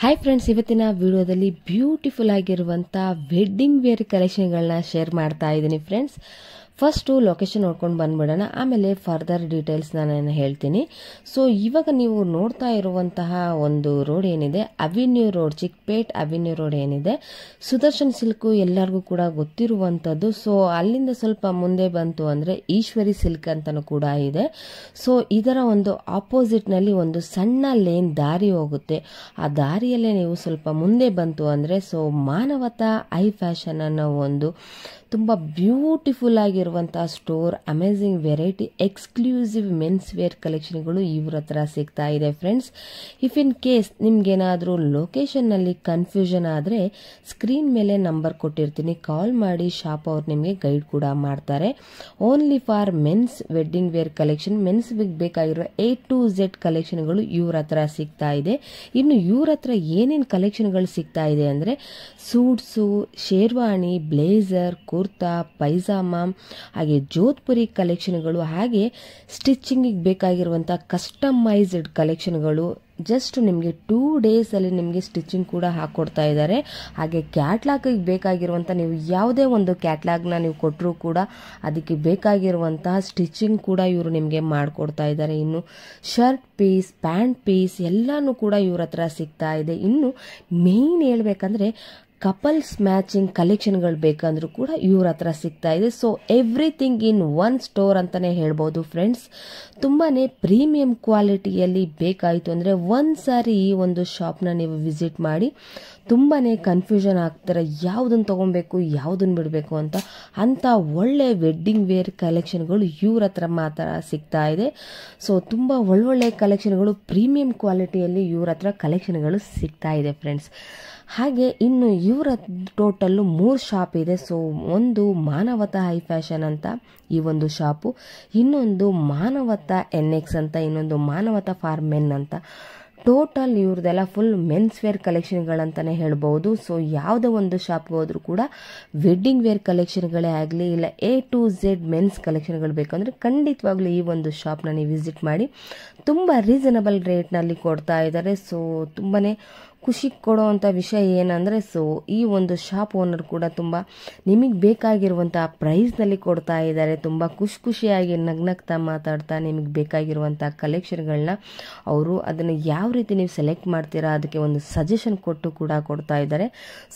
Hi friends, ಇವತ್ತಿನ ವಿಡಿಯೋದಲ್ಲಿ beautiful ಆಗಿರುವಂಥ ವೆಡ್ಡಿಂಗ್ ವೇರ್ ಕಲೆಕ್ಷನ್ಗಳನ್ನ ಶೇರ್ ಮಾಡ್ತಾ ಇದ್ದೀನಿ ಫ್ರೆಂಡ್ಸ್. ಫಸ್ಟು ಲೊಕೇಶನ್ ನೋಡ್ಕೊಂಡು ಬಂದ್ಬಿಡೋಣ, ಆಮೇಲೆ ಫರ್ದರ್ ಡೀಟೇಲ್ಸ್ ನಾನು ಹೇಳ್ತೀನಿ. ಸೊ ಇವಾಗ ನೀವು ನೋಡ್ತಾ ಇರುವಂತಹ ಒಂದು ರೋಡ್ ಏನಿದೆ, avenue road, Chickpet avenue road ಏನಿದೆ, ಸುದರ್ಶನ್ ಸಿಲ್ಕು ಎಲ್ಲರಿಗೂ ಕೂಡ ಗೊತ್ತಿರುವಂಥದ್ದು. ಸೊ ಅಲ್ಲಿಂದ ಸ್ವಲ್ಪ ಮುಂದೆ ಬಂತು ಅಂದರೆ ಈಶ್ವರಿ ಸಿಲ್ಕ್ ಅಂತಲೂ ಕೂಡ ಇದೆ. ಸೊ ಇದರ ಒಂದು ಆಪೋಸಿಟ್ನಲ್ಲಿ ಒಂದು ಸಣ್ಣ ಲೇನ್ ದಾರಿ ಹೋಗುತ್ತೆ. ಆ ದಾರಿಯಲ್ಲೇ ನೀವು ಸ್ವಲ್ಪ ಮುಂದೆ ಬಂತು ಅಂದರೆ ಸೊ ಮಾನವತಾ ಐ ಫ್ಯಾಷನ್ ಅನ್ನೋ ಒಂದು ತುಂಬ ಬ್ಯೂಟಿಫುಲ್ ಆಗಿರುವಂತಹ store, amazing variety exclusive men's wear ಕಲೆಕ್ಷನ್ಗಳು ಇವ್ರ ಹತ್ರ ಸಿಗ್ತಾ ಇದೆ ಫ್ರೆಂಡ್ಸ್. ಇಫ್ ಇನ್ ಕೇಸ್ ನಿಮ್ಗೇನಾದರೂ ಲೊಕೇಶನ್ನಲ್ಲಿ ಕನ್ಫ್ಯೂಷನ್ ಆದರೆ ಸ್ಕ್ರೀನ್ ಮೇಲೆ ನಂಬರ್ ಕೊಟ್ಟಿರ್ತೀನಿ, ಕಾಲ್ ಮಾಡಿ ಶಾಪ್ ಅವ್ರು ನಿಮಗೆ ಗೈಡ್ ಕೂಡ ಮಾಡ್ತಾರೆ. Only for men's wedding wear collection, men's ಬೇಕಾಗಿರೋ A to Z ಕಲೆಕ್ಷನ್ಗಳು ಇವ್ರ ಹತ್ರ ಸಿಗ್ತಾ ಇದೆ. ಇನ್ನು ಇವ್ರ ಹತ್ರ ಏನೇನು ಕಲೆಕ್ಷನ್ಗಳು ಸಿಗ್ತಾ ಇದೆ ಅಂದರೆ ಸೂಟ್ಸು, ಶೇರ್ವಾಣಿ, ಬ್ಲೇಸರ್, ಕುರ್ತಾ, ಪೈಜಾಮ, ಹಾಗೆ ಜೋಧ್ಪುರಿ ಕಲೆಕ್ಷನ್ಗಳು, ಹಾಗೆ ಸ್ಟಿಚಿಂಗಿಗೆ ಬೇಕಾಗಿರುವಂಥ ಕಸ್ಟಮೈಸ್ಡ್ ಕಲೆಕ್ಷನ್ಗಳು. ಜಸ್ಟ್ ನಿಮಗೆ 2 ಡೇಸಲ್ಲಿ ನಿಮಗೆ ಸ್ಟಿಚಿಂಗ್ ಕೂಡ ಹಾಕ್ಕೊಡ್ತಾ ಇದ್ದಾರೆ. ಹಾಗೆ ಕ್ಯಾಟ್ಲಾಗಿಗೆ ಬೇಕಾಗಿರುವಂಥ ನೀವು ಯಾವುದೇ ಒಂದು ಕ್ಯಾಟ್ಲಾಗ್ನ ನೀವು ಕೊಟ್ಟರೂ ಕೂಡ ಅದಕ್ಕೆ ಬೇಕಾಗಿರುವಂತಹ ಸ್ಟಿಚಿಂಗ್ ಕೂಡ ಇವರು ನಿಮಗೆ ಮಾಡಿಕೊಡ್ತಾ ಇದ್ದಾರೆ. ಇನ್ನು ಶರ್ಟ್ ಪೀಸ್, ಪ್ಯಾಂಟ್ ಪೀಸ್ ಎಲ್ಲನೂ ಕೂಡ ಇವ್ರ ಹತ್ರ ಸಿಗ್ತಾ ಇದೆ. ಇನ್ನು ಮೇನ್ ಹೇಳ್ಬೇಕಂದ್ರೆ ಕಪಲ್ಸ್ ಮ್ಯಾಚಿಂಗ್ ಕಲೆಕ್ಷನ್ಗಳು ಬೇಕಂದ್ರೂ ಕೂಡ ಇವ್ರ ಹತ್ರ ಸಿಗ್ತಾ ಇದೆ. So everything in one store ಅಂತಾನೆ ಹೇಳ್ಬೋದು ಫ್ರೆಂಡ್ಸ್. ತುಂಬಾನೇ ಪ್ರೀಮಿಯಂ ಕ್ವಾಲಿಟಿಯಲ್ಲಿ ಬೇಕಾಯಿತು ಅಂದರೆ ಒಂದ್ಸಾರಿ ಈ ಒಂದು ಶಾಪ್ನ ನೀವು ವಿಸಿಟ್ ಮಾಡಿ. ತುಂಬಾನೇ ಕನ್ಫ್ಯೂಷನ್ ಆಗ್ತಾರೆ, ಯಾವುದನ್ನು ತಗೊಬೇಕು ಯಾವುದನ್ನು ಬಿಡಬೇಕು ಅಂತ ಒಳ್ಳೆ ವೆಡ್ಡಿಂಗ್ ವೇರ್ ಕಲೆಕ್ಷನ್ಗಳು ಇವ್ರ ಹತ್ರ ಮಾತ್ರ ಸಿಗ್ತಾ ಇದೆ. ಸೊ ತುಂಬ ಒಳ್ಳೊಳ್ಳೆ ಕಲೆಕ್ಷನ್ಗಳು ಪ್ರೀಮಿಯಂ ಕ್ವಾಲಿಟಿಯಲ್ಲಿ ಇವ್ರ ಹತ್ರ ಕಲೆಕ್ಷನ್ಗಳು ಸಿಗ್ತಾ ಇದೆ ಫ್ರೆಂಡ್ಸ್. ಹಾಗೆ ಇನ್ನು ಇವರ ಟೋಟಲ್ಲು 3 ಶಾಪ್ ಇದೆ. ಸೊ ಒಂದು ಮಾನವತಾ ಹೈ ಫ್ಯಾಷನ್ ಅಂತ ಈ ಒಂದು ಶಾಪು, ಇನ್ನೊಂದು ಮಾನವತಾ NX ಅಂತ, ಇನ್ನೊಂದು ಮಾನವತಾ ಫಾರ್ ಮೆನ್ ಅಂತ. ಟೋಟಲ್ ಇವ್ರದೆಲ್ಲ ಫುಲ್ ಮೆನ್ಸ್ ವೇರ್ ಕಲೆಕ್ಷನ್ಗಳಂತಾನೆ ಹೇಳ್ಬೋದು. ಸೊ ಯಾವುದೇ ಒಂದು ಶಾಪ್ಗೆ ಹೋದ್ರೂ ಕೂಡ ವೆಡ್ಡಿಂಗ್ ವೇರ್ ಕಲೆಕ್ಷನ್ಗಳೇ ಆಗಲಿ ಇಲ್ಲ A to Z ಮೆನ್ಸ್ ಕಲೆಕ್ಷನ್ಗಳು ಬೇಕಂದ್ರೆ ಖಂಡಿತವಾಗ್ಲೂ ಈ ಒಂದು ಶಾಪ್ನ ನೀವು ವಿಸಿಟ್ ಮಾಡಿ. ತುಂಬ ರೀಸನಬಲ್ ರೇಟ್ನಲ್ಲಿ ಕೊಡ್ತಾ ಇದ್ದಾರೆ. ಸೊ ತುಂಬಾನೇ ಖುಷಿ ಕೊಡುವಂಥ ವಿಷಯ ಏನಂದರೆ ಸೊ ಈ ಒಂದು ಶಾಪ್ ಓನರ್ ಕೂಡ ತುಂಬ ನಿಮಗೆ ಬೇಕಾಗಿರುವಂಥ ಪ್ರೈಸ್ನಲ್ಲಿ ಕೊಡ್ತಾ ಇದ್ದಾರೆ. ತುಂಬ ಖುಷಿಯಾಗಿ ನಗ್ನಗ್ತಾ ಮಾತಾಡ್ತಾ ನಿಮಗೆ ಬೇಕಾಗಿರುವಂಥ ಕಲೆಕ್ಷನ್ಗಳನ್ನ ಅವರು ಅದನ್ನು ಯಾವ ರೀತಿ ನೀವು ಸೆಲೆಕ್ಟ್ ಮಾಡ್ತೀರಾ ಅದಕ್ಕೆ ಒಂದು ಸಜೆಷನ್ ಕೊಟ್ಟು ಕೂಡ ಕೊಡ್ತಾ ಇದ್ದಾರೆ.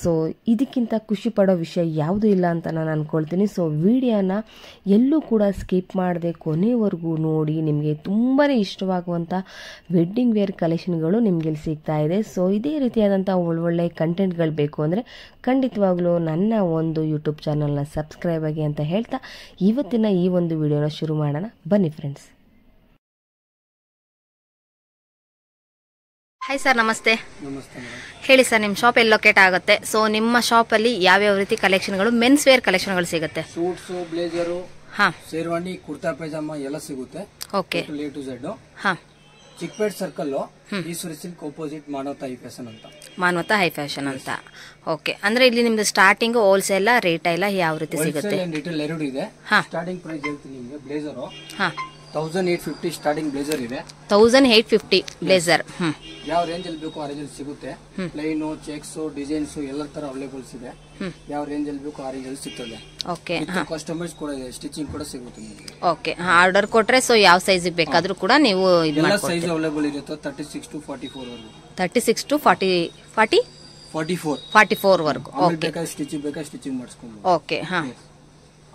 ಸೊ ಇದಕ್ಕಿಂತ ಖುಷಿ ಪಡೋ ವಿಷಯ ಯಾವುದೂ ಇಲ್ಲ ಅಂತ ನಾನು ಅಂದ್ಕೊಳ್ತೀನಿ. ಸೊ ವಿಡಿಯೋನ ಎಲ್ಲೂ ಕೂಡ ಸ್ಕಿಪ್ ಮಾಡದೆ ಕೊನೆವರೆಗೂ ನೋಡಿ. ನಿಮಗೆ ತುಂಬಾ ಇಷ್ಟವಾಗುವಂಥ ವೆಡ್ಡಿಂಗ್ ವೇರ್ ಕಲೆಕ್ಷನ್ಗಳು ನಿಮಗೆ ಇಲ್ಲಿ ಸಿಗ್ತಾ ಇದೆ. ಸೊ ಇದೇ ರೀತಿಯಾದಂಥ ಒಳ್ಳೊಳ್ಳೆ ಕಂಟೆಂಟ್ಗಳು ಬೇಕು ಅಂದರೆ ಖಂಡಿತವಾಗ್ಲೂ ನನ್ನ ಒಂದು ಯೂಟ್ಯೂಬ್ ಚಾನಲ್ನ ಸಬ್ಸ್ಕ್ರೈಬ್ ಆಗಿ ಅಂತ ಹೇಳ್ತಾ ಇವತ್ತಿನ ಈ ಒಂದು ವಿಡಿಯೋನ ಶುರು ಮಾಡೋಣ ಬನ್ನಿ ಫ್ರೆಂಡ್ಸ್. ಹಾಯ್ ಸರ್, ನಮಸ್ತೆ. ಹೇಳಿ ಸರ್, ನಿಮ್ಮ ಶಾಪ್ ಎಲ್ಲಿ ಲೊಕೇಟ್ ಆಗುತ್ತೆ? ಸೊ ನಿಮ್ಮ ಶಾಪಲ್ಲಿ ಯಾವ್ಯಾವ ರೀತಿ ಕಲೆಕ್ಷನ್ಗಳು, ಮೆನ್ಸ್ ವೇರ್ ಕಲೆಕ್ಷನ್ಗಳು ಸಿಗುತ್ತೆ? ಸೂಟ್ಸ್, ಬ್ಲೇಜರು, ಶೇರ್ವಾನಿ, ಕುರ್ತಾ ಪೈಜಾಮ ಎಲ್ಲ ಸಿಗುತ್ತೆ. ಓಕೆ. A to Z. ಹಾ, Chickpet circle Eshwari silk opposite Manavata high fashion ಅಂತ. ಮಾನವತಾ ಹೈ ಫ್ಯಾಷನ್ ಅಂತ. ಓಕೆ. ಅಂದ್ರೆ ಇಲ್ಲಿ ನಿಮ್ದು ಸ್ಟಾರ್ಟಿಂಗ್ ಹೋಲ್ಸೇಲ್ ರೇಟ್ ಎಲ್ಲ ಯಾವ ರೀತಿ ಸಿಗುತ್ತೆ? ರಿಟೇಲ್ ಎರಡು ಇದೆ. ಸ್ಟಾರ್ಟಿಂಗ್ ಪ್ರೈಸ್ ಹೇಳ್ತೀನಿ ನಿಮಗೆ. ಬ್ಲೇಸರ್ 1850 ಸ್ಟಾರ್ಟಿಂಗ್ ಬ್ಲೇಸರ್ ಇದೆ. 1850 ಬ್ಲೇಸರ್. ಯಾವ ರೇಂಜ್ ಅಲ್ಲಿ ಬೇಕು ಆ ರೇಂಜ್ ಅಲ್ಲಿ ಸಿಗುತ್ತೆ. ಪ್ಲೈನ್, ಚೆಕ್ಸ್, ಡಿಸೈನ್ಸ್ ಎಲ್ಲ ತರ ಅವೈಲೇಬಲ್ಸ್ ಇದೆ. ಯಾವ ರೇಂಜ್ ಅಲ್ಲಿ ಬೇಕು ಆ ರೇಂಜ್ ಅಲ್ಲಿ ಸಿಗ್ತದೆ. ಓಕೆ. ಕಸ್ಟಮೈಸ್ ಕೂಡ ಇದೆ, ಸ್ಟಿಚಿಂಗ್ ಕೂಡ ಸಿಗುತ್ತೆ ನಿಮಗೆ. ಓಕೆ. ಆರ್ಡರ್ ಕೊಟ್ರೆ ಸೊ ಯಾವ ಸೈಜ್ ಬೇಕಾದ್ರೂ ಕೂಡ ನೀವು ಎಲ್ಲ ಸೈಜ್ ಅವೈಲೇಬಲ್ ಇರುತ್ತೆ. 36 to 44 ವರೆಗೂ. 36 to 44 ವರೆಗೂ. ಓಕೆ. ಬೇಕಾದ್ರೆ ಸ್ಟಿಚಿಂಗ್ ಮಾಡಿಸ್ಕೊಂಡು. ಓಕೆ. ಹಾ.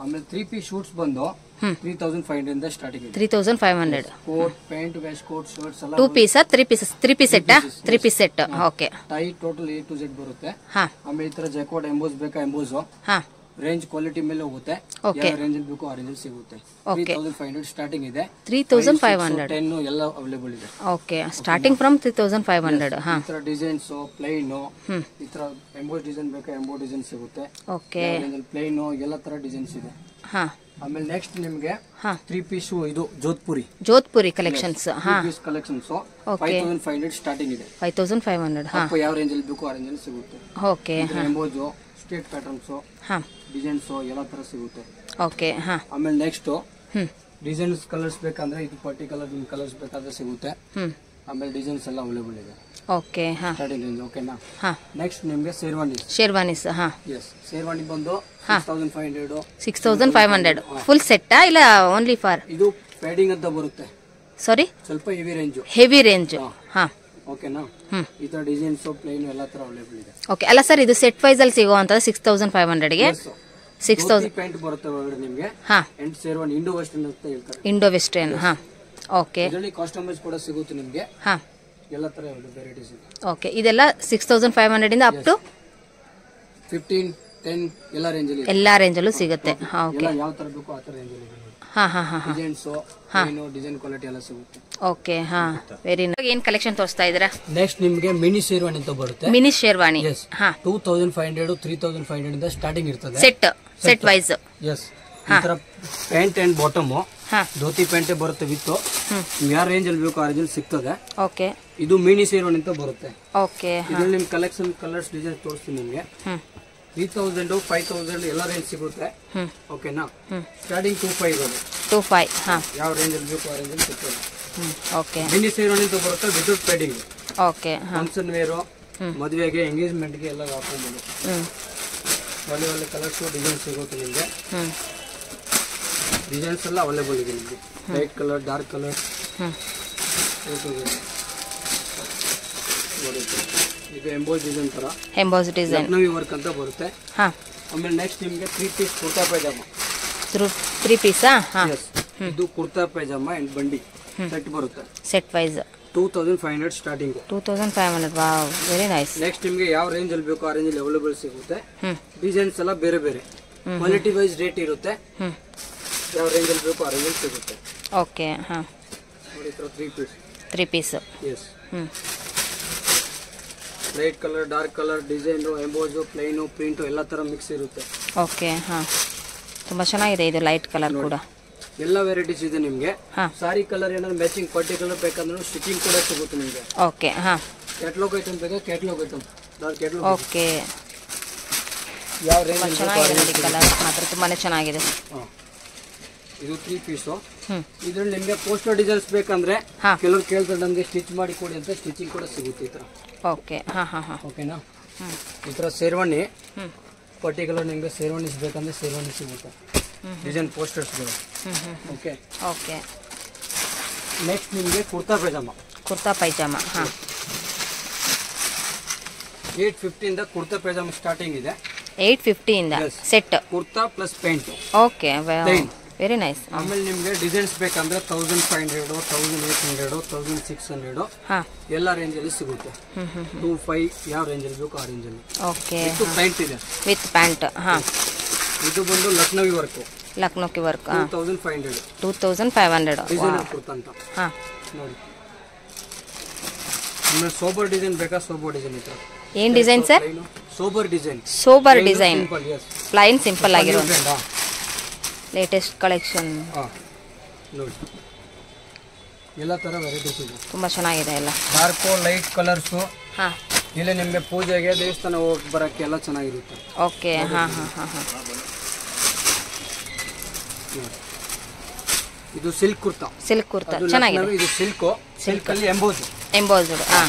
ಆಮೇಲೆ 3 ಪೀಸ್ ಶೂಟ್ಸ್ ಬಂದು 3500 ಇಂದ ಸ್ಟಾರ್ಟಿಂಗ್ ಇದೆ. 3500. Coat, pant, vest coat, shirts ಎಲ್ಲ 2 piece 3 piece set. 3 piece set. Okay. Tie total A to Z ಬರುತ್ತೆ. ಹಾ. ಆಮೇಲೆ ಈ ತರ ಜೈಕೋಟ್ ಎಂಬೋಸ್ ಬೇಕಾ ಎಂಬೋಸ್. ಹಾ. ರೇಂಜ್ ಕ್ವಾಲಿಟಿ ಮೇಲೆ ಹೋಗುತ್ತೆ. ಯಾವ ರೇಂಜ್ ಅಲ್ಲಿ ಬೇಕು ಆ ರೇಂಜ್ ಅಲ್ಲಿ ಸಿಗುತ್ತೆ. 3500 ಸ್ಟಾರ್ಟಿಂಗ್ ಇದೆ. 3500 10 ಎಲ್ಲ ಅವೈಲೇಬಲ್ ಇದೆ. ಓಕೆ. Starting from 3500. ಹಾ. ಈ ತರ ಡಿಸೈನ್ಸ್, ಪ್ಲೈನ್, ಈ ತರ ಎಂಬೋಸ್ ಡಿಸೈನ್ ಬೇಕಾ ಎಂಬೋಸ್ ಡಿಸೈನ್ ಸಿಗುತ್ತೆ. ಓಕೆ. ಪ್ಲೈನ್ ಎಲ್ಲ ತರ ಡಿಸೈನ್ಸ್ ಇದೆ. ಹಾ. ಆಮೇಲೆ ನೆಕ್ಸ್ಟ್ ನಿಮಗೆ 3 ಪೀಸ್ ಇದು ಜೋಧ್ಪುರಿ ಕಲೆಕ್ಷನ್ಸ್. ಹಾ. ಪೀಸ್ ಕಲೆಕ್ಷನ್ಸ್ 5500 ಸ್ಟಾರ್ಟಿಂಗ್ ಇದೆ. 5500. ಹಾ. ಯಾವ ರೇಂಜ್ ಅಲ್ಲಿ ಬೇಕು ಆ ರೇಂಜ್ ಅಲ್ಲಿ ಸಿಗುತ್ತೆ. Okay. Emboss, state patterns, designs ಎಲ್ಲ ತರ ಸಿಗುತ್ತೆ. ಓಕೆ. ಹಾ. ಆಮೇಲೆ ನೆಕ್ಸ್ಟ್ ಡಿಸೈನ್ಸ್ ಕಲರ್ಸ್ ಬೇಕಂದ್ರೆ ಇದು ಪರ್ಟಿಕ್ಯುಲರ್ ಕಲರ್ಸ್ ಬೇಕಾದ್ರೆ ಸಿಗುತ್ತೆ. ಆಮೇಲೆ ಡಿಸೈನ್ಸ್ ಎಲ್ಲ ಅವೈಲೇಬಲ್ ಇದೆ. ಓಕೆ ಹಾ ಸ್ಟಾರ್ಟಿಂಗ್ ರೇಂಜ್. ಓಕೆನಾ. ಹಾ ನೆಕ್ಸ್ಟ್ ನಿಮಗೆ ಶೇರ್ವಾನೀಸ್. ಹಾ ಎಸ್, ಶೇರ್ವಾನಿ ಬಂದು 6500. 6500 ಫುಲ್ ಸೆಟ್ಟಾ ಇಲ್ಲ ಓನ್ಲಿ ಫಾರ್? ಇದು ಪ್ಯಾಡಿಂಗ್ ಅಂತ ಬರುತ್ತೆ. ಸಾರಿ, ಸ್ವಲ್ಪ ಹೆವಿ ರೇಂಜ್. ಹಾ ಓಕೆನಾ. ಈ ತರ ಡಿಸೈನ್ಸ್ ಪ್ಲೇನ್ ಎಲ್ಲ ತರ ಅವೈಲೇಬಲ್ ಇದೆ. ಓಕೆ. ಅಲ್ಲ ಸರ್, ಇದು ಸೆಟ್ ವೈಸ್ ಅಲ್ಲಿ ಸಿಗುವಂತ 6500 ಗೆ 6000 ಪ್ಯಾಂಟ್ ಬರುತ್ತೆ ಒಳಗಡೆ ನಿಮಗೆ. ಹಾ, ಅಂಡ್ ಶೇರ್ವಾನಿ ಇಂಡೋ ವೆಸ್ಟರ್ನ್ ಅಂತ ಹೇಳ್ತಾರೆ. Indo western. ಹಾ ಓಕೆ. ಇದರಲ್ಲಿ ಕಸ್ಟಮೈಸ್ ಕೂಡ ಸಿಗುತ್ತೆ ನಿಮಗೆ. ಹಾ, ಎಲ್ಲ ತರ ವೆರೈಟೀಸ್ ಇದೆ. ಓಕೆ. ಇದೆಲ್ಲ 6500 ಇಂದ ಅಪ್ ಟು 15, 10 ಎಲ್ಲ ರೇಂಜ್ ಅಲ್ಲಿ ಎಲ್ಲಾ ರೇಂಜ್ ಅಲ್ಲೂ ಸಿಗುತ್ತೆ. ಹಾ ಓಕೆ. ಎಲ್ಲ ಯಾವ ತರ ಬೇಕೋ ಆ ತರ ರೇಂಜ್ ಅಲ್ಲಿ ಇದೆ. ಹಾ ಹಾ ಹಾ ಹಾ ಡಿಸೈನ್ಸ್ ಡಿಸೈನ್ ಕ್ವಾಲಿಟಿ ಎಲ್ಲ ಸಿಗುತ್ತೆ. ಓಕೆ. ಹಾ, ವೆರಿ ನೈಸ್. ಏನ್ ಕಲೆಕ್ಷನ್ ತೋರಿಸ್ತಾ ಇದ್ದೀರಾ? ನೆಕ್ಸ್ಟ್ ನಿಮಗೆ ಮಿನಿ ಶೇರ್ವಾನಿ ಅಂತ ಬರುತ್ತೆ. ಮಿನಿ ಶೇರ್ವಾನಿ. ಹಾ, 2500 3500 ಇಂದ ಸ್ಟಾರ್ಟಿಂಗ್ ಇರ್ತದೆ. Set wise. ಎಸ್, ಈ ತರ ಪ್ಯಾಂಟ್ ಅಂಡ್ ಬಾಟಮ್ ಹಾ, ಧೋತಿ ಪ್ಯಾಂಟ್ ಬರುತ್ತೆ ವಿತ್. ಯಾವ ರೇಂಜ್ ಅಲ್ಲಿ ಬೇಕು ಆ ರೇಂಜ್ ಅಲ್ಲಿ ಸಿಗ್ತದೆ. ಓಕೆ. ಇದು ಮಿನಿ ಶೇರ್ವಾನಿ ಅಂತ ಬರುತ್ತೆ. ಓಕೆ. ಇದ್ರಲ್ಲಿ ನಿಮ್ ಕಲೆಕ್ಷನ್ ಕಲರ್ಸ್ ಡಿಸೈನ್ ತೋರಿಸ್ತೀನಿ ನಿಮ್ಗೆ. 3000 5000 ಎಲ್ಲ ರೇಂಜ್ ಸಿಗುತ್ತೆ. ಓಕೆನಾ. ಸ್ಟಾರ್ಟಿಂಗ್ 25 ಇರೋದು. 25. ಹಾ, ಯಾವ ರೇಂಜ್ ಅಲ್ಲಿ ಬೇಕು ಆ ರೇಂಜ್ ಅಲ್ಲಿ ಸಿಗ್ತದೆ. ಓಕೆ. ಮಿನಿ ಶೇರ್ವಾನಿ ಅಂತ ಬರುತ್ತೆ ವಿತೌಟ್ ಪ್ಯಾಡಿಂಗ್. ಓಕೆ. ಹಾ, ಫಂಕ್ಷನ್ ವೇರು, ಮದುವೆಗೆ, ಎಂಗೇಜ್ಮೆಂಟ್ ಗೆ ಎಲ್ಲ ಹಾಕೊಂಡ್ಬೋದು. ಒಳ್ಳೆ ಒಳ್ಳೆ ಕಲರ್ಸ್ ಡಿಸೈನ್ ಸಿಗುತ್ತೆ ನಿಮಗೆ. ಡಿಸೈನ್ಸ್ ಎಲ್ಲ ಅವೈಲೇಬಲ್ ಇದೆ ನಿಮಗೆ. Light colour, dark colour. ಇದು ಎಂಬೋಸ್ ಡಿಸೈನ್ ತರ, ಎಂಬೋಸ್ ಡಿಸೈನ್ ಲಕ್ನವಿ ವರ್ಕ್ ಅಂತ ಬರುತ್ತೆ. ಹಾ, ಆಮೇಲೆ ನೆಕ್ಸ್ಟ್ ನಿಮಗೆ 3 ಪೀಸ್ ಕುರ್ತಾ ಪೈಜಾಮ. 3 ಪೀಸಾ? ಹಾ, ಇದು ಕುರ್ತಾ ಪೈಜಾಮ ಅಂಡ್ ಬಂಡಿ ಸೆಟ್ ಬರುತ್ತೆ. Set wise 2500 starting. 2500. Wow, very nice. Next ನಿಮಗೆ ಯಾವ ರೇಂಜ್ ಅಲ್ಲಿ ಬೇಕು ಆ ರೇಂಜ್ ಅಲ್ಲಿ ಅವೈಲೇಬಲ್ ಸಿಗುತ್ತೆ. ಡಿಸೈನ್ಸ್ ಎಲ್ಲ ಬೇರೆ ಬೇರೆ, ಕ್ವಾಲಿಟಿ ವೈಸ್ ರೇಟ್ ಇರುತ್ತೆ. ಯಾವ ರೇಂಜ್ ಅಲ್ಲಿ ಬೇಕು ಆ ರೇಂಜ್ ಅಲ್ಲಿ ಸಿಗುತ್ತೆ. ಓಕೆ. ಹಾ, ನೋಡಿ 3 piece. 3 piece. Yes, light colour, dark colour, design, emboss, plain, print ಎಲ್ಲ ತರ ಮಿಕ್ಸ್ ಇರುತ್ತೆ. ಓಕೆ. ಹಾ, ತುಂಬಾ ಚೆನ್ನಾಗಿದೆ ಇದು ಲೈಟ್ ಕಲರ್ ಕೂಡ. ಎಲ್ಲ ವೆರೈಟೀಸ್ ಇದೆ ನಿಮಗೆ. ಹಾ, ಸಾರಿ ಕಲರ್ ಏನಾದ್ರು ಮ್ಯಾಚಿಂಗ್ ಪರ್ಟಿಕ್ಯುಲರ್ ಬೇಕಂದ್ರೆ ಸ್ಟಿಚಿಂಗ್ ಕೂಡ ಸಿಗುತ್ತೆ ನಿಮಗೆ. ಓಕೆ. ಹಾ, ಕ್ಯಾಟಲಾಗ್ ಐಟಮ್ ಬೇಕಾ? Catalogue item. ಓಕೆ. ಯಾವ ರೇಂಜ್ ಚೆನ್ನಾಗಿದೆ ನೋಡಿ, ಕಲರ್ ಮಾತ್ರ ತುಂಬಾನೇ ಚೆನ್ನಾಗಿದೆ. ಇದು 3 ಪೀಸು. ಇದ್ರಲ್ಲಿ ನಿಮಗೆ ಪೋಸ್ಟರ್ ಡಿಸೈನ್ಸ್ ಬೇಕಂದ್ರೆ ಕೆಲವರು ಕೇಳ್ತಾರೆ ನಮಗೆ ಸ್ಟಿಚ್ ಮಾಡಿ ಕೊಡಿ ಅಂತ, ಸ್ಟಿಚಿಂಗ್ ಕೂಡ ಸಿಗುತ್ತೆ ಈ ತರ. ಓಕೆ. ಹಾ ಹಾ ಹಾ, ಓಕೆನಾ. ಈ ತರ ಶೇರ್ವಾನಿ ಪರ್ಟಿಕ್ಯುಲರ್ ನಿಮಗೆ ಶೇರ್ವಾನೀಸ್ ಬೇಕಂದ್ರೆ ಶೇರ್ವಾನಿ ಸಿಗುತ್ತೆ. ಡಿಸೈನ್ ಪೋಸ್ಟರ್ಸ್ ಗಳು. ಓಕೆ. ಓಕೆ. ನೆಕ್ಸ್ಟ್ ನಿಮಗೆ ಕುರ್ತಾ ಪೈಜಾಮ. ಕುರ್ತಾ ಪೈಜಾಮ. ಹಾ, 850 ಇಂದ ಕುರ್ತಾ ಪೈಜಾಮ ಸ್ಟಾರ್ಟಿಂಗ್ ಇದೆ. 850 ಇಂದ set kurta plus pant. Okay, very nice. ಆಮೇಲೆ ನಿಮಗೆ ಡಿಸೈನ್ಸ್ ಬೇಕಂದ್ರೆ 1500 1800 1600 ಎಲ್ಲ ರೇಂಜ್ ಅಲ್ಲಿ ಸಿಗುತ್ತೆ. 25 ಯಾವ ರೇಂಜ್ ಅಲ್ಲಿ ಬೇಕು ಆ ರೇಂಜ್ ಅಲ್ಲಿ. ಓಕೆ. ಪ್ಯಾಂಟ್ ಇದೆ ವಿತ್ ಪ್ಯಾಂಟ್. ಹಾ, ಇದು ಬಂದು ಲಕ್ನವಿ ವರ್ಕ್. ಲಕ್ನೋಕಿ ವರ್ಕ್. 2500. 2500 ಡಿಸೈನರ್ ಕುರ್ತಾ ಅಂತ. ಹಾ, ನೋಡಿ. ಆಮೇಲೆ ಸೋಬರ್ ಡಿಸೈನ್ ಬೇಕಾ? ಸೋಬರ್ ಡಿಸೈನ್ ಇದೆ. ಏನ್ design sir? Sober design. Sober design, plain simple ಆಗಿರೋ ಲೇಟೆಸ್ಟ್ ಕಲೆಕ್ಷನ್. ನೋಡಿ, ಎಲ್ಲ ತರ ವೆರೈಟೀಸ್ ಇದೆ. ತುಂಬಾ ಚೆನ್ನಾಗಿದೆ ಎಲ್ಲ. Dark light colours. ಹಾ, ಇಲ್ಲಿ ನಿಮಗೆ ಪೂಜೆಗೆ, ದೇವಸ್ಥಾನ ಹೋಗಿ ಬರಕ್ಕೆ ಎಲ್ಲ ಚೆನ್ನಾಗಿರುತ್ತೆ. ಓಕೆ. ಹಾ ಹಾ ಹಾ ಹಾ. ಇದು ಸಿಲ್ಕ್ ಕುರ್ತಾ. ಸಿಲ್ಕ್ ಕುರ್ತಾ ಚೆನ್ನಾಗಿದೆ. ಇದು ಸಿಲ್ಕ್ ಅಲ್ಲಿ ಎಂಬೋಸ್ಡ್. ಹಾ,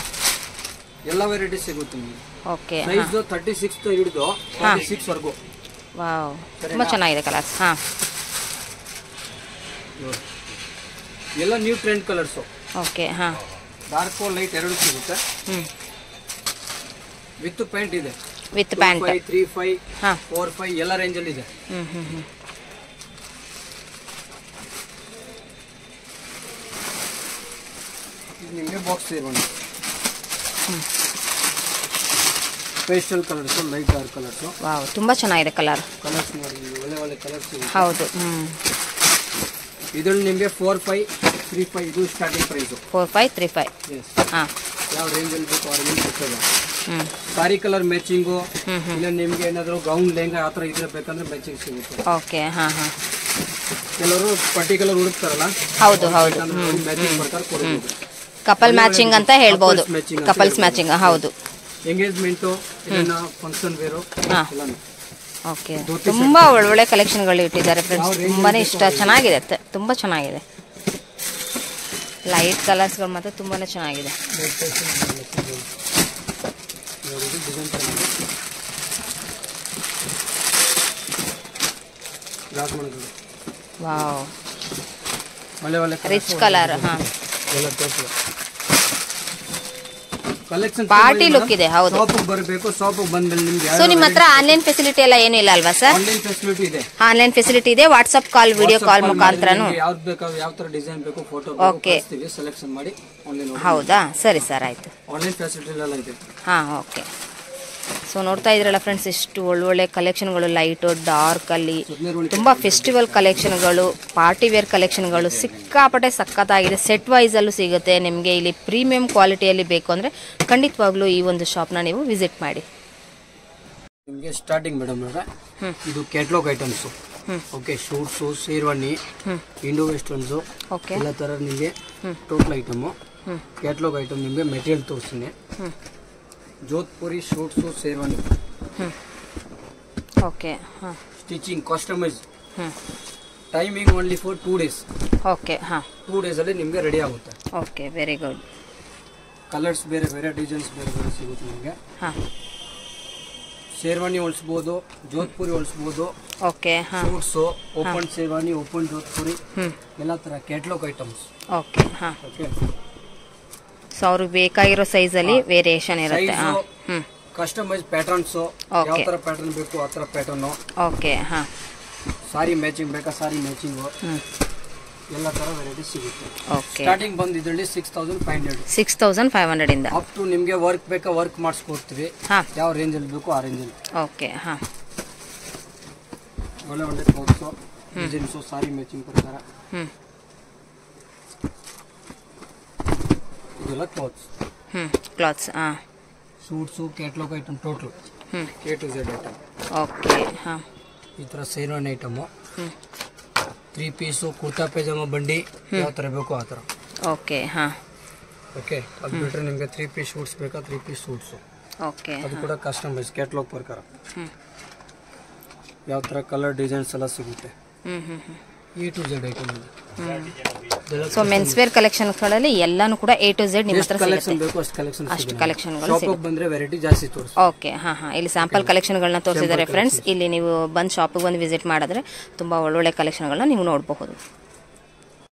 ಎಲ್ಲ ವೆರೈಟೀಸ್ ಸಿಗುತ್ತೆ ನಿಮಗೆ. ಓಕೆ. ಸೈಜ್ 36 ಹಿಡಿದು 46 ವರೆಗೂ. ವಾವ್, ತುಂಬಾ ಚೆನ್ನಾಗಿದೆ ಕಲರ್ಸ್. ಹಾ, ಎಲ್ಲ ನ್ಯೂ ಟ್ರೆಂಡ್ ಕಲರ್ಸ್. ಓಕೆ. ಹಾ, ಡಾರ್ಕ್ ಲೈಟ್ ಎರಡು ಸಿಗುತ್ತೆ. ವಿತ್ ಪ್ಯಾಂಟ್ ಇದೆ. ವಿತ್ ಪ್ಯಾಂಟ್ 35 45 ಎಲ್ಲ ರೇಂಜ್ ಅಲ್ಲಿ ಇದೆ. ನಿಮಗೆ ಬಾಕ್ಸ್ ಸೇರೋಣ. Pastel colours, light dark colours. Wow, ತುಂಬಾ ಚೆನ್ನಾಗಿದೆ ಕಲರ್ಸ್ ನೋಡಿ, ಒಳ್ಳೆ ಒಳ್ಳೆ ಕಲರ್ಸ್. ಹೌದು. ಇದ್ರಲ್ಲಿ ನಿಮಗೆ 4535 ಇದು ಸ್ಟಾರ್ಟಿಂಗ್ ಪ್ರೈಸ್. 4535. ಹಾ, ಯಾವ ರೇಂಜ್ ಅಲ್ಲಿ ಬೇಕು ಆ ರೇಂಜ್ ಸಿಗ್ತದೆ. ಸಾರಿ ಕಲರ್ ಮ್ಯಾಚಿಂಗು, ಇಲ್ಲ ನಿಮ್ಗೆ ಏನಾದ್ರು ಗೌನ್ ಲೆಹಂಗಾ ಆತರ ಇದ್ರೆ ಬೇಕಂದ್ರೆ ಮ್ಯಾಚಿಂಗ್ ಸಿಗುತ್ತೆ. ಓಕೆ. ಹಾ ಹಾ, ಕೆಲವರು ಪರ್ಟಿಕ್ಯುಲರ್ ಹುಡುಕ್ತಾರಲ್ಲ. ಹೌದು ಹೌದು. ಮ್ಯಾಚಿಂಗ್ ಪ್ರಕಾರ ಕೊಡಬಹುದು. ಕಪಲ್ ಮ್ಯಾಚಿಂಗ್ ಅಂತ ಹೇಳ್ಬೋದು. Couples matching. ಹೌದು. Engagement, function wear. ಓಕೆ. ತುಂಬಾ ಒಳ್ಳೊಳ್ಳೆ ಕಲೆಕ್ಷನ್ಗಳು ಇಟ್ಟಿದ್ದಾರೆ ಫ್ರೆಂಡ್ಸ್. ತುಂಬಾನೇ ಇಷ್ಟ, ಚೆನ್ನಾಗಿದೆ, ತುಂಬಾ ಚೆನ್ನಾಗಿದೆ. ಲೈಟ್ ಕಲರ್ಸ್ಗಳು ಮಾತ್ರ ತುಂಬಾನೇ ಚೆನ್ನಾಗಿದೆ. Wow, rich colour. ಹಾ, ಕಲೆಕ್ಷನ್ ಪಾರ್ಟಿ ಲುಕ್ ಇದೆ. ಹೌದು, ಶಾಪಿಗೆ ಬರಬೇಕು. ಶಾಪಿಗೆ ಬಂದ್ಮೇಲೆ ನಿಮ್ಗೆ ಸೊ ನಿಮ್ಮ ಹತ್ರ ಆನ್ಲೈನ್ ಫೆಸಿಲಿಟಿ ಎಲ್ಲ ಏನು ಇಲ್ಲ ಅಲ್ವಾ ಸರ್? ಆನ್ಲೈನ್ ಫೆಸಿಲಿಟಿ ಇದೆ. ಆನ್ಲೈನ್ ಫೆಸಿಲಿಟಿ ಇದೆ. ವಾಟ್ಸ್ಆಪ್ ಕಾಲ್, ವಿಡಿಯೋ ಕಾಲ್ ಮುಖಾಂತರನು ಯಾವ್ದು ಬೇಕಾದ್ರೆ ಯಾವ ತರ ಡಿಸೈನ್ ಬೇಕು ಫೋಟೋ ಓಕೆ ಸೆಲೆಕ್ಷನ್ ಮಾಡಿ ಆನ್ಲೈನ್. ಹೌದಾ, ಸರಿ ಸರ್, ಆಯ್ತು. ಆನ್ಲೈನ್ ಫೆಸಿಲಿಟಿ ಎಲ್ಲ ಇದೆ. ಹಾ, ಓಕೆ. ಸೊ ನೋಡ್ತಾ ಇದ್ರಲ್ಲ ಫ್ರೆಂಡ್ಸ್, ಎಷ್ಟು ಒಳ್ಳೊಳ್ಳೆ ಕಲೆಕ್ಷನ್ಗಳು, ಲೈಟು ಡಾರ್ಕ್ ಅಲ್ಲಿ ತುಂಬಾ ಫೆಸ್ಟಿವಲ್ ಕಲೆಕ್ಷನ್ಗಳು, ಪಾರ್ಟಿ ವೇರ್ ಕಲೆಕ್ಷನ್ಗಳು ಸಿಕ್ಕಾಪಟ್ಟೆ ಸಖತ್ತಾಗಿದೆ. ಸೆಟ್ ವೈಸ್ ಅಲ್ಲೂ ಸಿಗುತ್ತೆ ನಿಮಗೆ. ಇಲ್ಲಿ ಪ್ರೀಮಿಯಂ ಕ್ವಾಲಿಟಿಯಲ್ಲಿ ಬೇಕು ಅಂದ್ರೆ ಖಂಡಿತವಾಗ್ಲೂ ಈ ಒಂದು ಶಾಪ್ನ ನೀವು ವಿಸಿಟ್ ಮಾಡಿ. ನಿಮಗೆ ಸ್ಟಾರ್ಟಿಂಗ್ ಮೇಡಮ್ ಇದು catalogue items. Okay, suits, sherwani, Indo westerns ಎಲ್ಲ ತರ ನಿಮಗೆ ಟೋಟಲ್ ಐಟಮ್. ಕ್ಯಾಟ್ಲಾಗ್ ಐಟಮ್ ನಿಮಗೆ ಮೆಟೀರಿಯಲ್ ತೋರಿಸ್ತೀನಿ. Jodhpuri suits, sherwani. Okay, stitching customise. Timing only for 2 days. ಓಕೆ, 2 days ಅಲ್ಲಿ ನಿಮಗೆ ರೆಡಿ ಆಗುತ್ತೆ. Okay, very good. ಕಲರ್ಸ್ ಬೇರೆ ಬೇರೆ, ಡಿಸೈನ್ಸ್ ಬೇರೆ ಬೇರೆ ಸಿಗುತ್ತೆ ನಿಮಗೆ. ಶೇರ್ವಾನಿ ಹೊಲಿಸಬಹುದು, ಜೋಧ್ಪುರಿ ಹೊಲಿಸಬಹುದು. Okay, suits, open sherwani, open Jodhpuri, ಎಲ್ಲ ತರ catalogue items. Okay, okay. So ಅವ್ರಿಗೆ ಬೇಕಾಗಿರೋ ಸೈಜ್ ಅಲ್ಲಿ ವೇರಿಯೇಷನ್ ಇರುತ್ತೆ. ಕಸ್ಟಮೈಸ್ ಪ್ಯಾಟರ್ನ್ಸ್, ಯಾವ ತರ ಪ್ಯಾಟರ್ನ್ ಬೇಕು ಆ ತರ ಪ್ಯಾಟರ್ನ್. ಓಕೆ, ಸಾರಿ ಮ್ಯಾಚಿಂಗ್ ಬೇಕಾ ಸಾರಿ ಮ್ಯಾಚಿಂಗ್, ಎಲ್ಲ ತರ ವೆರೈಟಿ ಸಿಗುತ್ತೆ. ಓಕೆ, ಸ್ಟಾರ್ಟಿಂಗ್ ಬಂದು ಇದರಲ್ಲಿ 6500. 6500 ಇಂದ ಅಪ್ ಟು ನಿಮಗೆ ವರ್ಕ್ ಬೇಕಾ ವರ್ಕ್ ಮಾಡಿಸ್ಕೊಡ್ತೀವಿ. ಯಾವ ರೇಂಜ್ ಅಲ್ಲಿ ಬೇಕು ಆ ರೇಂಜ್ ಅಲ್ಲಿ. ಓಕೆ, ಒಳ್ಳೆ ಒಳ್ಳೆ ಕ್ಲೋತ್ಸ್, ಡಿಸೈನ್ಸ್, ಸಾರಿ ಮ್ಯಾಚಿಂಗ್ ಪ್ರಕಾರ ಇದೆಲ್ಲ clothes. Clothes. Suits, catalogue item total A to Z item. Okay, ಈ ತರ ಶೇರ್ವಾನಿ ಐಟಮು, 3 ಪೀಸು, ಕುರ್ತಾ ಪೈಜಾಮ ಬಂಡಿ, ಯಾವ ತರ ಬೇಕು ಆ ತರ. Okay, okay. ಅದು ಬಿಟ್ಟರೆ ನಿಮಗೆ 3 ಪೀಸ್ ಶೂಟ್ಸ್ ಬೇಕಾ 3 ಪೀಸ್ ಶೂಟ್ಸು. ಓಕೆ, ಅದು ಕೂಡ ಕಸ್ಟಮೈಸ್ ಕ್ಯಾಟ್ಲಾಗ್ ಪ್ರಕಾರ ಯಾವ ತರ ಕಲರ್ ಡಿಸೈನ್ಸ್ ಎಲ್ಲ ಸಿಗುತ್ತೆ. A to Z item. So men's wear ಕಲೆಕ್ಷನ್ಗಳಲ್ಲಿ ಎಲ್ಲಾನು ಕೂಡ A to Z ನಿಮ್ಮ ಹತ್ರ ಕಲೆಕ್ಷನ್ ಬೇಕು ಅಷ್ಟು ಕಲೆಕ್ಷನ್. ಅಷ್ಟು ಕಲೆಕ್ಷನ್ಗಳು ಶಾಪಿಗೆ ಬಂದ್ರೆ ವೆರೈಟಿ ಜಾಸ್ತಿ ತೋರಿಸಿ. ಓಕೆ, ಇಲ್ಲಿ ಸ್ಯಾಂಪಲ್ ಕಲೆಕ್ಷನ್ಗಳನ್ನ ತೋರಿಸಿದ್ದಾರೆ ಫ್ರೆಂಡ್ಸ್. ಇಲ್ಲಿ ನೀವು ಬಂದು ಶಾಪಿಗೆ ಬಂದು ವಿಸಿಟ್ ಮಾಡಿದ್ರೆ ತುಂಬಾ ಒಳ್ಳೊಳ್ಳೆ ಕಲೆಕ್ಷನ್ಗಳನ್ನ ನೀವು ನೋಡಬಹುದು.